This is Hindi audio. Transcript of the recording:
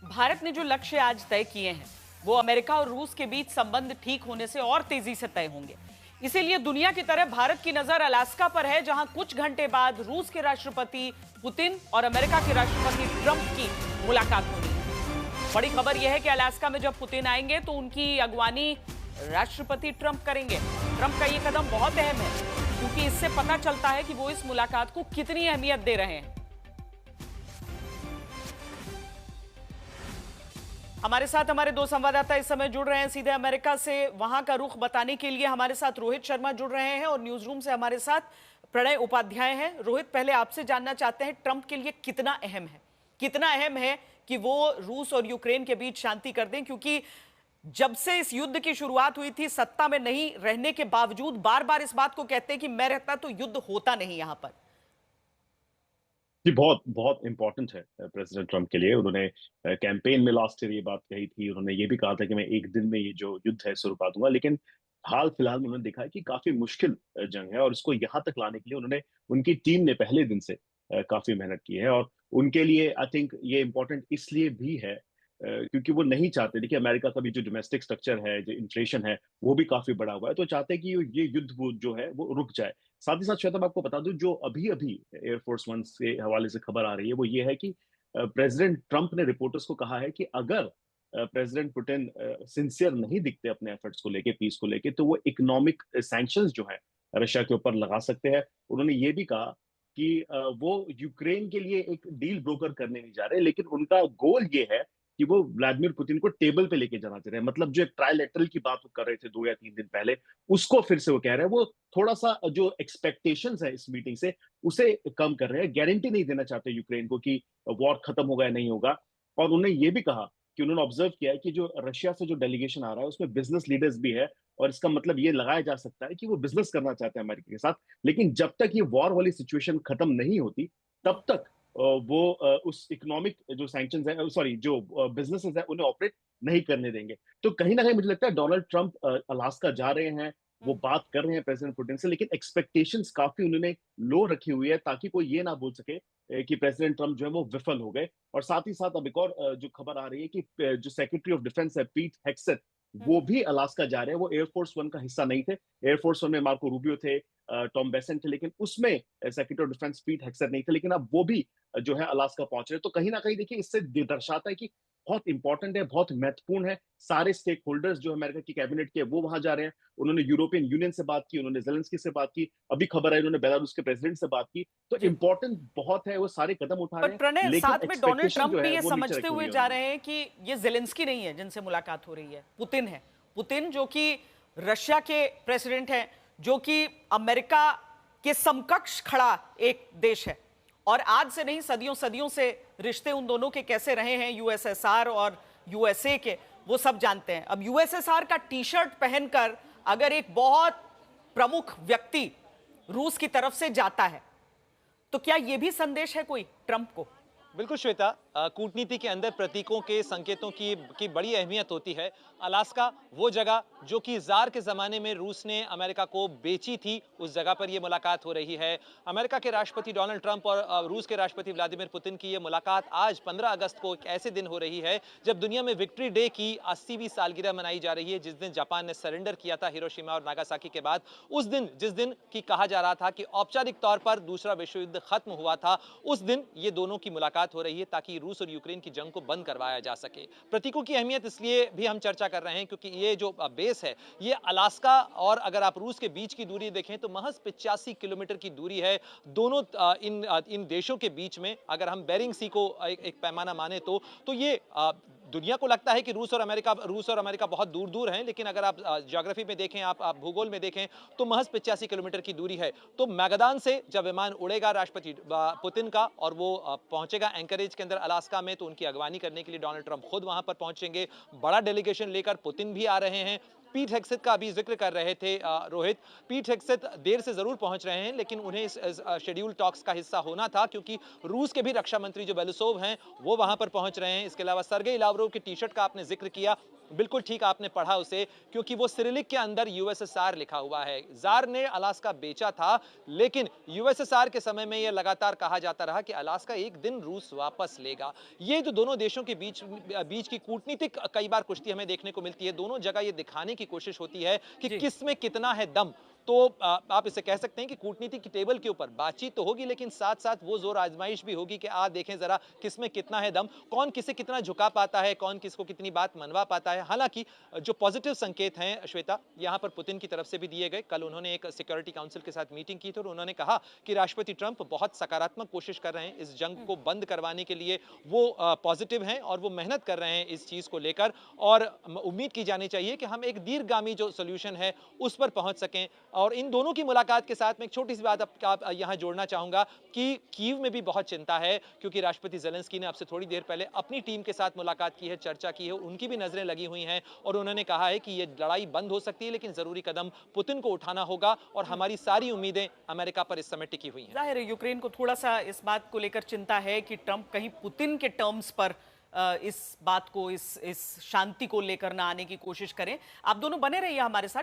भारत ने जो लक्ष्य आज तय किए हैं वो अमेरिका और रूस के बीच संबंध ठीक होने से और तेजी से तय होंगे। इसीलिए दुनिया की तरह भारत की नजर अलास्का पर है, जहां कुछ घंटे बाद रूस के राष्ट्रपति पुतिन और अमेरिका के राष्ट्रपति ट्रंप की मुलाकात होनी है। बड़ी खबर यह है कि अलास्का में जब पुतिन आएंगे तो उनकी अगवानी राष्ट्रपति ट्रंप करेंगे। ट्रंप का यह कदम बहुत अहम है क्योंकि इससे पता चलता है कि वो इस मुलाकात को कितनी अहमियत दे रहे हैं। हमारे साथ हमारे दो संवाददाता इस समय जुड़ रहे हैं सीधे अमेरिका से। वहां का रुख बताने के लिए हमारे साथ रोहित शर्मा जुड़ रहे हैं और न्यूज रूम से हमारे साथ प्रणय उपाध्याय हैं। रोहित, पहले आपसे जानना चाहते हैं ट्रंप के लिए कितना अहम है कि वो रूस और यूक्रेन के बीच शांति कर दें, क्योंकि जब से इस युद्ध की शुरुआत हुई थी सत्ता में नहीं रहने के बावजूद बार बार इस बात को कहते हैं कि मैं रहता तो युद्ध होता नहीं यहां पर। जी, बहुत बहुत इंपॉर्टेंट है प्रेसिडेंट ट्रम्प के लिए। उन्होंने कैंपेन में लास्ट ईयर ये बात कही थी। उन्होंने ये भी कहा था कि मैं एक दिन में ये जो युद्ध है इसे रुका दूंगा। लेकिन हाल फिलहाल में उन्होंने देखा है कि काफी मुश्किल जंग है और इसको यहाँ तक लाने के लिए उन्होंने उनकी टीम ने पहले दिन से काफी मेहनत की है। और उनके लिए आई थिंक ये इम्पोर्टेंट इसलिए भी है क्योंकि वो नहीं चाहते। देखिए, अमेरिका का भी जो डोमेस्टिक स्ट्रक्चर है, जो इन्फ्लेशन है, वो भी काफी बढ़ा हुआ है। तो चाहते हैं कि ये युद्ध वो जो है वो रुक जाए। साथ ही साथ श्वेता, मैं आपको बता दूं, जो अभी अभी एयरफोर्स वन के हवाले से खबर आ रही है वो ये है कि प्रेसिडेंट ट्रंप ने रिपोर्टर्स को कहा है कि अगर प्रेसिडेंट पुतिन सिंसियर नहीं दिखते अपने एफर्ट्स को लेके, पीस को लेके, तो वो इकोनॉमिक सैंक्शंस जो है रशिया के ऊपर लगा सकते हैं। उन्होंने ये भी कहा कि वो यूक्रेन के लिए एक डील ब्रोकर करने नहीं जा रहे, लेकिन उनका गोल ये है कि वो व्लादिमीर पुतिन को टेबल पे लेके जाना चाह रहे हैं। मतलब जो एक ट्रायलेटरल की बात कर रहे थे 2 या 3 दिन पहले, उसको फिर से वो कह रहे हैं। वो थोड़ा सा जो एक्सपेक्टेशंस है इस मीटिंग से उसे कम कर रहे हैं। गारंटी नहीं देना चाहते यूक्रेन को कि वॉर खत्म होगा या नहीं होगा। और उन्होंने ये भी कहा कि उन्होंने ऑब्जर्व किया है कि जो रशिया से जो डेलीगेशन आ रहा है उसमें बिजनेस लीडर्स भी है। और इसका मतलब ये लगाया जा सकता है कि वो बिजनेस करना चाहते हैं अमेरिका के साथ। लेकिन जब तक ये वॉर वाली सिचुएशन खत्म नहीं होती तब तक वो उस इकोनॉमिक जो सैंक्शंस है, सॉरी, जो बिजनेसेस है, उन्हें ऑपरेट नहीं करने देंगे। तो कहीं ना कहीं मुझे लगता है डोनाल्ड ट्रंप अलास्का जा रहे हैं, वो बात कर रहे हैं प्रेसिडेंट पुतिन से, लेकिन एक्सपेक्टेशंस काफी उन्होंने लो रखी हुई है ताकि कोई ये ना बोल सके कि प्रेसिडेंट ट्रंप जो है वो विफल हो गए। और साथ ही साथ अब एक और जो खबर आ रही है कि जो सेक्रेटरी ऑफ डिफेंस है पीट हेक्सेट, वो भी अलास्का जा रहे हैं। वो एयरफोर्स वन का हिस्सा नहीं थे। एयरफोर्स वन में मार्को रूबियो थे, टॉम बेसेंट थे, लेकिन उसमें सेक्रेटरी ऑफ डिफेंस पीट हेक्सेट नहीं थे। लेकिन अब वो भी जो है अलास्का पहुंच रहे। तो कहीं ना कहीं देखिए, इससे दर्शाता है कि बहुत इंपॉर्टेंट है, बहुत महत्वपूर्ण है। सारे स्टेक होल्डर्स जो अमेरिका की कैबिनेट के वो वहां जा रहे हैं। उन्होंने यूरोपियन यूनियन से बात की, उन्होंने जेलेंस्की से बात की, अभी खबर है उन्होंने बेलारूस के प्रेसिडेंट से बात की। तो जी, इंपॉर्टेंट बहुत है, वो सारे कदम उठा पर रहे हैं। प्रणय, लेकिन साथ में डोनाल्ड एक्सपेक्टेशन ट्रंप जो भी है ये वो नीचे समझते रखी हुई हुए है जा उन्होंने। रहे हैं कि ये जेलेंस्की नहीं है जिनसे मुलाकात हो रही है, पुतिन है। पुतिन जो कि रशिया के प्रेसिडेंट हैं, जो कि अमेरिका के समकक्ष खड़ा एक देश है। और आज से नहीं, सदियों सदियों से रिश्ते उन दोनों के कैसे रहे हैं, यूएसएसआर और यूएसए के, वो सब जानते हैं। अब यूएसएसआर का टी शर्ट पहनकर अगर एक बहुत प्रमुख व्यक्ति रूस की तरफ से जाता है तो क्या यह भी संदेश है कोई ट्रंप को? बिल्कुल श्वेता, कूटनीति के अंदर प्रतीकों के संकेतों की बड़ी अहमियत होती है। अलास्का वो जगह जो कि जार के जमाने में रूस ने अमेरिका को बेची थी, उस जगह पर यह मुलाकात हो रही है। अमेरिका के राष्ट्रपति डोनाल्ड ट्रंप और रूस के राष्ट्रपति व्लादिमीर पुतिन की यह मुलाकात आज 15 अगस्त को एक ऐसे दिन हो रही है जब दुनिया में विक्ट्री डे की 80वीं सालगिरह मनाई जा रही है, जिस दिन जापान ने सरेंडर किया था हिरोशिमा और नागासाकी के बाद। उस दिन, जिस दिन की कहा जा रहा था कि औपचारिक तौर पर दूसरा विश्व युद्ध खत्म हुआ था, उस दिन ये दोनों की मुलाकात हो रही है ताकि रूस और यूक्रेन की जंग को बंद करवाया जा सके। प्रतीकों की अहमियत इसलिए भी हम चर्चा कर रहे हैं क्योंकि ये जो बेस है, ये अलास्का और अगर आप रूस के बीच की दूरी देखें तो महज 85 किलोमीटर की दूरी है दोनों इन देशों के बीच में। अगर हम बेरिंग सी को एक पैमाना माने तो ये दुनिया को लगता है कि रूस और अमेरिका बहुत दूर दूर हैं, लेकिन अगर आप ज्योग्राफी में देखें, आप भूगोल में देखें, तो महज 85 किलोमीटर की दूरी है। तो मैगदान से जब विमान उड़ेगा राष्ट्रपति पुतिन का और वो पहुंचेगा एंकरेज के अंदर अलास्का में, तो उनकी अगवानी करने के लिए डोनाल्ड ट्रंप खुद वहां पर पहुंचेंगे। बड़ा डेलीगेशन लेकर पुतिन भी आ रहे हैं। पीट हेगसेथ का अभी जिक्र कर रहे थे रोहित। पीट हेगसेथ देर से जरूर पहुंच रहे हैं, लेकिन उन्हें इस शेड्यूल टॉक्स का हिस्सा होना था, क्योंकि रूस के भी रक्षा मंत्री जो बेलुसोव हैं वो वहां पर पहुंच रहे हैं। इसके अलावा सर्गेई लावरोव की टी शर्ट का आपने जिक्र किया, बिल्कुल ठीक आपने पढ़ा उसे, क्योंकि वो सिरिलिक के अंदर यूएसएसआर लिखा हुआ है। जार ने अलास्का बेचा था, लेकिन यूएसएसआर के समय में यह लगातार कहा जाता रहा कि अलास्का एक दिन रूस वापस लेगा। ये जो दोनों देशों के बीच की कूटनीतिक कई बार कुश्ती हमें देखने को मिलती है। दोनों जगह ये दिखाने की कोशिश होती है कि जी। किस में कितना है दम। तो आप इसे कह सकते हैं कि कूटनीति की टेबल के ऊपर बातचीत तो होगी, लेकिन साथ साथ वो जोर आजमाइश भी होगी कि देखें जरा किस में कितना है दम, कौन किसे कितना झुका पाता है, कौन किसको कितनी बात मनवा पाता है। हालांकि जो पॉजिटिव संकेत हैं श्वेता, यहां पर पुतिन की तरफ से भी दिए गए। कल उन्होंने एक सिक्योरिटी काउंसिल के साथ मीटिंग की थी और उन्होंने कहा कि राष्ट्रपति ट्रंप बहुत सकारात्मक कोशिश कर रहे हैं इस जंग को बंद करवाने के लिए। वो पॉजिटिव हैं और वो मेहनत कर रहे हैं इस चीज को लेकर, और उम्मीद की जानी चाहिए कि हम एक दीर्घगामी जो सोल्यूशन है उस पर पहुंच सकें। और इन दोनों की मुलाकात के साथ में एक छोटी सी बात आप यहां जोड़ना चाहूंगा कि कीव में भी बहुत चिंता है, क्योंकि राष्ट्रपति ज़ेलेंस्की ने आपसे थोड़ी देर पहले अपनी टीम के साथ मुलाकात की है, चर्चा की है, उनकी भी नजरें लगी हुई हैं और उन्होंने कहा है कि यह लड़ाई बंद हो सकती है, लेकिन जरूरी कदम पुतिन को उठाना होगा और हमारी सारी उम्मीदें अमेरिका पर इस समय टिकी हुई हैं। जाहिर है यूक्रेन को थोड़ा सा इस बात को लेकर चिंता है कि ट्रंप कहीं पुतिन के टर्म्स पर इस बात को, इस शांति को लेकर ना आने की कोशिश करें। आप दोनों बने रहिए हमारे साथ।